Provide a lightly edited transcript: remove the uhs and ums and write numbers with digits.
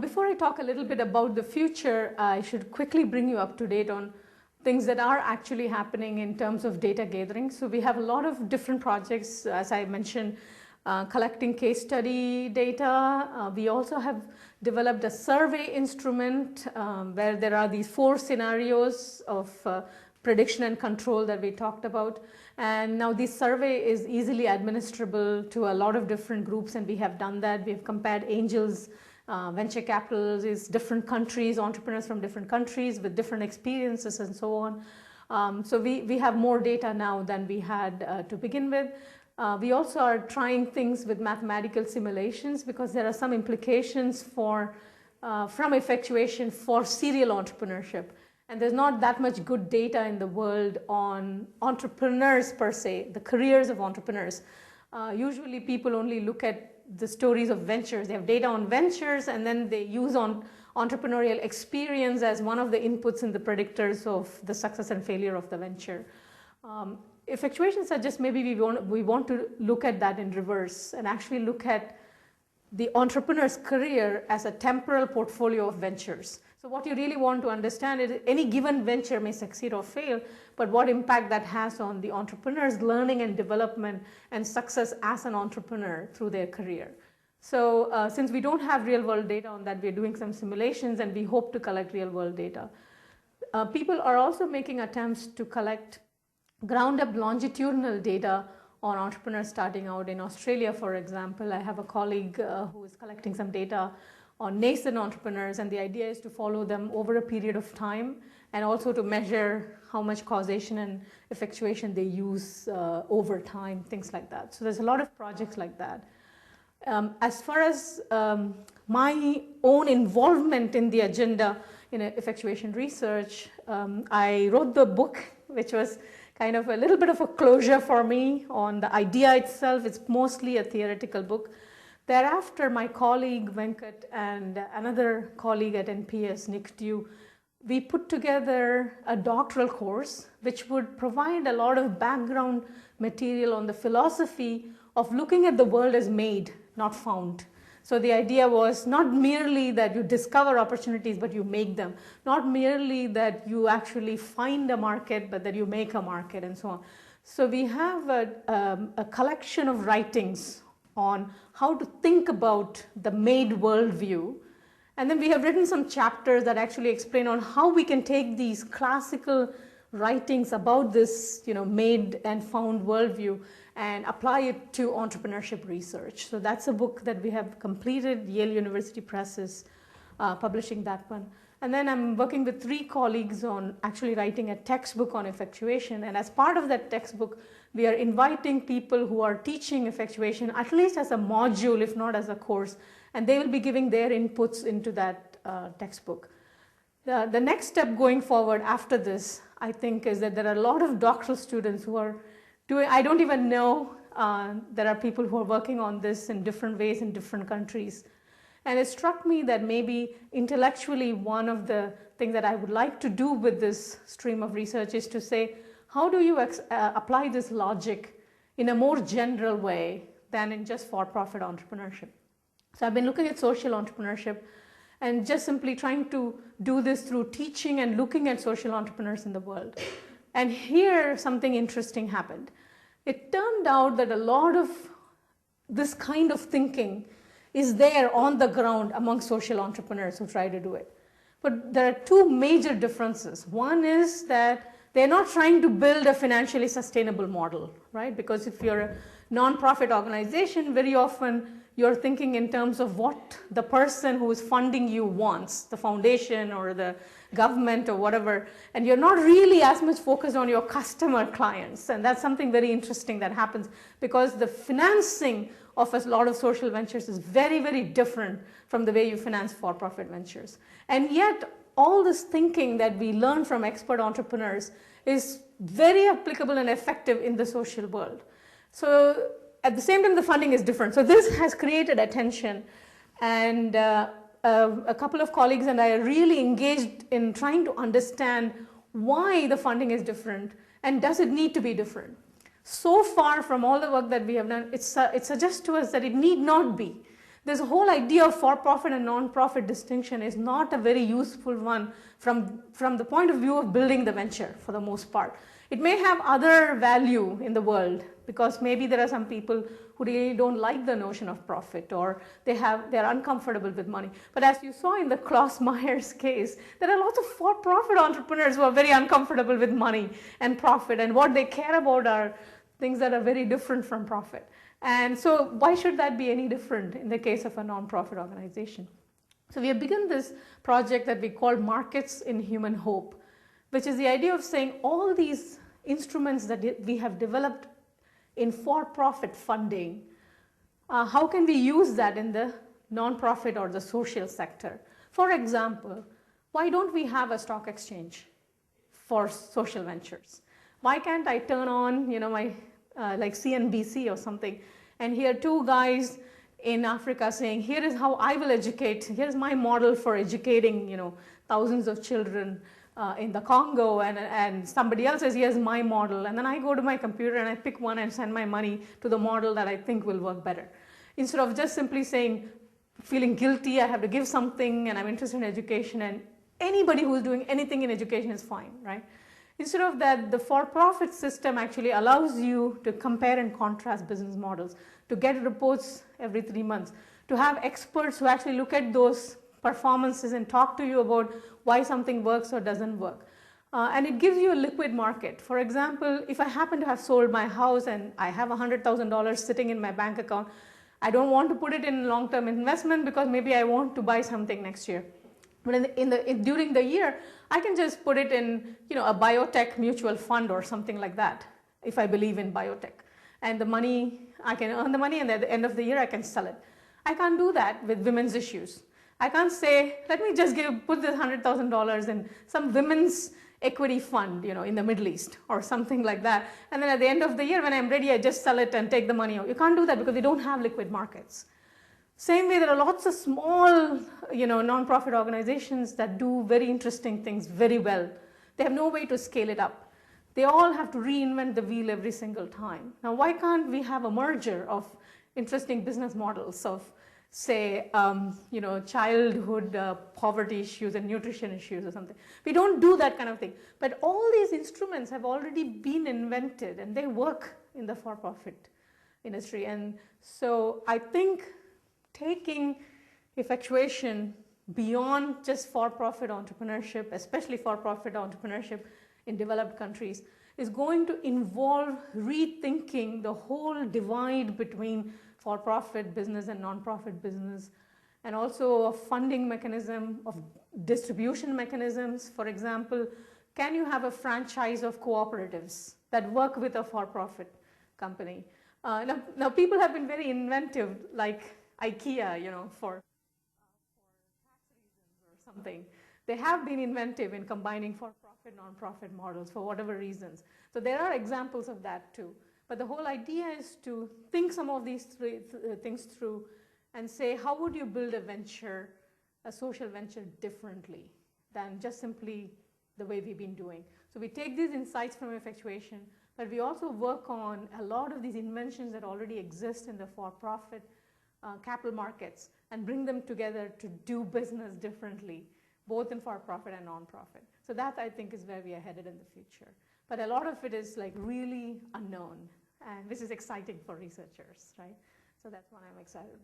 Before I talk a little bit about the future, I should quickly bring you up to date on things that are actually happening in terms of data gathering. So we have a lot of different projects, as I mentioned, collecting case study data. We also have developed a survey instrument where there are these 4 scenarios of prediction and control that we talked about. And now this survey is easily administrable to a lot of different groups, and we have done that. We have compared angels, venture capitalists, different countries, entrepreneurs from different countries with different experiences and so on. So we have more data now than we had to begin with. We also are trying things with mathematical simulations because there are some implications from effectuation for serial entrepreneurship. And there's not that much good data in the world on entrepreneurs per se, the careers of entrepreneurs. Usually people only look at the stories of ventures. They have data on ventures, and then they use on entrepreneurial experience as one of the inputs in the predictors of the success and failure of the venture. Effectuation suggests maybe we want to look at that in reverse and actually look at the entrepreneur's career as a temporal portfolio of ventures. So what you really want to understand is any given venture may succeed or fail, but what impact that has on the entrepreneur's learning and development and success as an entrepreneur through their career. So since we don't have real world data on that, we're doing some simulations and we hope to collect real world data. People are also making attempts to collect ground up longitudinal data on entrepreneurs starting out in Australia, for example. I have a colleague who is collecting some data on nascent entrepreneurs, and the idea is to follow them over a period of time and also to measure how much causation and effectuation they use over time, things like that. So there's a lot of projects like that. As far as my own involvement in the agenda in effectuation research, I wrote the book, which was kind of a little bit of a closure for me on the idea itself. It's mostly a theoretical book. Thereafter, my colleague Venkat and another colleague at NPS, Nick Dew, we put together a doctoral course which would provide a lot of background material on the philosophy of looking at the world as made, not found. So the idea was not merely that you discover opportunities, but you make them. Not merely that you actually find a market, but that you make a market and so on. So we have a collection of writings on how to think about the made worldview. And then we have written some chapters that actually explain on how we can take these classical writings about this, made and found worldview and apply it to entrepreneurship research. So that's a book that we have completed. Yale University Press is publishing that one. And then I'm working with 3 colleagues on actually writing a textbook on effectuation. And as part of that textbook, we are inviting people who are teaching effectuation, at least as a module, if not as a course, and they will be giving their inputs into that textbook. The next step going forward after this, I think, is that there are a lot of doctoral students who are doing, I don't even know, there are people who are working on this in different ways in different countries. And it struck me that maybe intellectually one of the things that I would like to do with this stream of research is to say, how do you apply this logic in a more general way than in just for-profit entrepreneurship? So I've been looking at social entrepreneurship and just simply trying to do this through teaching and looking at social entrepreneurs in the world. And here something interesting happened. It turned out that a lot of this kind of thinking is there on the ground among social entrepreneurs who try to do it. But there are 2 major differences. One is that they're not trying to build a financially sustainable model, right? Because if you're a nonprofit organization, very often you're thinking in terms of what the person who is funding you wants, the foundation or the government or whatever, and you're not really as much focused on your customer clients. And that's something very interesting that happens because the financing of a lot of social ventures is very, very different from the way you finance for-profit ventures. And yet, all this thinking that we learn from expert entrepreneurs is very applicable and effective in the social world. So at the same time, the funding is different. So this has created attention, and a couple of colleagues and I are really engaged in trying to understand why the funding is different and does it need to be different. So far from all the work that we have done, it suggests to us that it need not be. This whole idea of for-profit and non-profit distinction is not a very useful one from the point of view of building the venture for the most part. It may have other value in the world because maybe there are some people who really don't like the notion of profit, or they're uncomfortable with money. But as you saw in the Klaus Meyer's case, there are lots of for-profit entrepreneurs who are very uncomfortable with money and profit, and what they care about are things that are very different from profit. And so why should that be any different in the case of a non-profit organization? So we have begun this project that we call Markets in Human Hope, which is the idea of saying all these instruments that we have developed in for-profit funding, how can we use that in the non-profit or the social sector? For example, why don't we have a stock exchange for social ventures? Why can't I turn on, my like CNBC or something, and hear two guys in Africa saying, here is how I will educate, here's my model for educating, thousands of children in the Congo, and somebody else says, here's my model, and then I go to my computer and I pick one and send my money to the model that I think will work better. Instead of just simply saying, feeling guilty, I have to give something, and I'm interested in education, and anybody who's doing anything in education is fine, right? Instead of that, the for-profit system actually allows you to compare and contrast business models, to get reports every 3 months, to have experts who actually look at those performances and talk to you about why something works or doesn't work. And it gives you a liquid market. For example, if I happen to have sold my house and I have $100,000 sitting in my bank account, I don't want to put it in long-term investment because maybe I want to buy something next year. But during the year, I can just put it in a biotech mutual fund or something like that, if I believe in biotech. And the money, I can earn the money, and at the end of the year, I can sell it. I can't do that with women's issues. I can't say, let me just put this $100,000 in some women's equity fund, in the Middle East or something like that. And then at the end of the year, when I'm ready, I just sell it and take the money out. You can't do that because we don't have liquid markets. Same way, there are lots of small, non-profit organizations that do very interesting things very well. They have no way to scale it up. They all have to reinvent the wheel every single time. Now, why can't we have a merger of interesting business models of, say, childhood poverty issues and nutrition issues or something? We don't do that kind of thing. But all these instruments have already been invented, and they work in the for-profit industry. And so I think taking effectuation beyond just for-profit entrepreneurship, especially for-profit entrepreneurship in developed countries, is going to involve rethinking the whole divide between for-profit business and non-profit business, and also a funding mechanism, of distribution mechanisms. For example, can you have a franchise of cooperatives that work with a for-profit company? Now people have been very inventive, like IKEA, for tax reasons or something. They have been inventive in combining for-profit, non-profit models for whatever reasons. So there are examples of that too. But the whole idea is to think some of these things through and say, how would you build a social venture differently than just simply the way we've been doing? So we take these insights from effectuation, but we also work on a lot of these inventions that already exist in the for-profit capital markets and bring them together to do business differently, both in for-profit and non-profit. So that, I think, is where we are headed in the future. But a lot of it is like really unknown, and this is exciting for researchers, right? So that's what I'm excited about.